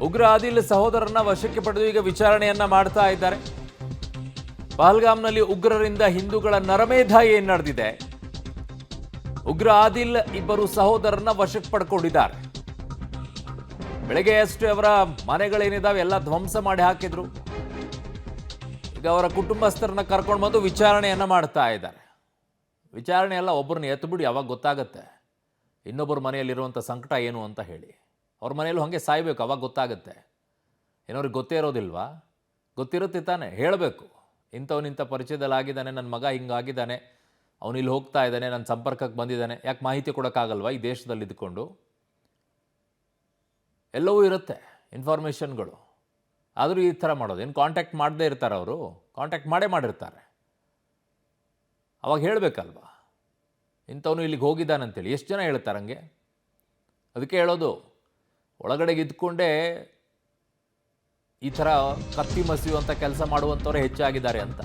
ಉಗ್ರ ಆದಿಲ್ ಸಹೋದರನ ವಶಕ್ಕೆ ಪಡೆದು ಈಗ ವಿಚಾರಣೆಯನ್ನ ಮಾಡ್ತಾ ಇದ್ದಾರೆ. ಪಹಲ್ಗಾಮ್ನಲ್ಲಿ ಉಗ್ರರಿಂದ ಹಿಂದೂಗಳ ನರಮೇಧ ಏನ್ ನಡೆದಿದೆ? ಉಗ್ರ ಆದಿಲ್ ಇಬ್ಬರು ಸಹೋದರನ ವಶಕ್ಕೆ ಪಡ್ಕೊಂಡಿದ್ದಾರೆ. ಬೆಳಗ್ಗೆ ಅಷ್ಟೇ ಅವರ ಮನೆಗಳೇನಿದಾವೆ ಎಲ್ಲ ಧ್ವಂಸ ಮಾಡಿ ಹಾಕಿದ್ರು. ಈಗ ಅವರ ಕುಟುಂಬಸ್ಥರನ್ನ ಕರ್ಕೊಂಡು ಬಂದು ವಿಚಾರಣೆಯನ್ನ ಮಾಡ್ತಾ ಇದ್ದಾರೆ. ವಿಚಾರಣೆ ಎಲ್ಲ ಒಬ್ಬರನ್ನ ಎತ್ತುಬಿಡಿ, ಅವಾಗ ಗೊತ್ತಾಗತ್ತೆ ಇನ್ನೊಬ್ಬರ ಮನೆಯಲ್ಲಿರುವಂಥ ಸಂಕಟ ಏನು ಅಂತ ಹೇಳಿ. ಅವ್ರ ಮನೆಯಲ್ಲೂ ಹಾಗೆ ಸಾಯ್ಬೇಕು, ಅವಾಗ ಗೊತ್ತಾಗುತ್ತೆ. ಏನವ್ರಿಗೆ ಗೊತ್ತೇ ಇರೋದಿಲ್ವಾ? ಗೊತ್ತಿರುತ್ತೆ ತಾನೆ, ಹೇಳಬೇಕು. ಇಂಥ ಪರಿಚಯದಲ್ಲಿ ಆಗಿದ್ದಾನೆ, ನನ್ನ ಮಗ ಹಿಂಗಾಗಿದ್ದಾನೆ, ಅವನು ಇಲ್ಲಿ ಹೋಗ್ತಾ ಇದ್ದಾನೆ, ನನ್ನ ಸಂಪರ್ಕಕ್ಕೆ ಬಂದಿದ್ದಾನೆ. ಯಾಕೆ ಮಾಹಿತಿ ಕೊಡೋಕ್ಕಾಗಲ್ವಾ? ಈ ದೇಶದಲ್ಲಿ ಇದ್ಕೊಂಡು ಎಲ್ಲವೂ ಇರುತ್ತೆ ಇನ್ಫಾರ್ಮೇಷನ್ಗಳು. ಆದರೂ ಈ ಥರ ಮಾಡೋದು ಏನು? ಕಾಂಟ್ಯಾಕ್ಟ್ ಮಾಡದೇ ಇರ್ತಾರೆ ಅವರು? ಕಾಂಟ್ಯಾಕ್ಟ್ ಮಾಡಿರ್ತಾರೆ. ಅವಾಗ ಹೇಳಬೇಕಲ್ವಾ ಇಂಥವನು ಇಲ್ಲಿಗೆ ಹೋಗಿದ್ದಾನಂತೇಳಿ. ಎಷ್ಟು ಜನ ಹೇಳ್ತಾರೆ ಹಂಗೆ? ಅದಕ್ಕೆ ಹೇಳೋದು, ಒಳಗಡೆಗೆ ಇದ್ಕೊಂಡೇ ಈ ಥರ ಕತ್ತಿ ಮಸಿಯುವಂಥ ಕೆಲಸ ಮಾಡುವಂಥವ್ರೆ ಹೆಚ್ಚಾಗಿದ್ದಾರೆ ಅಂತ.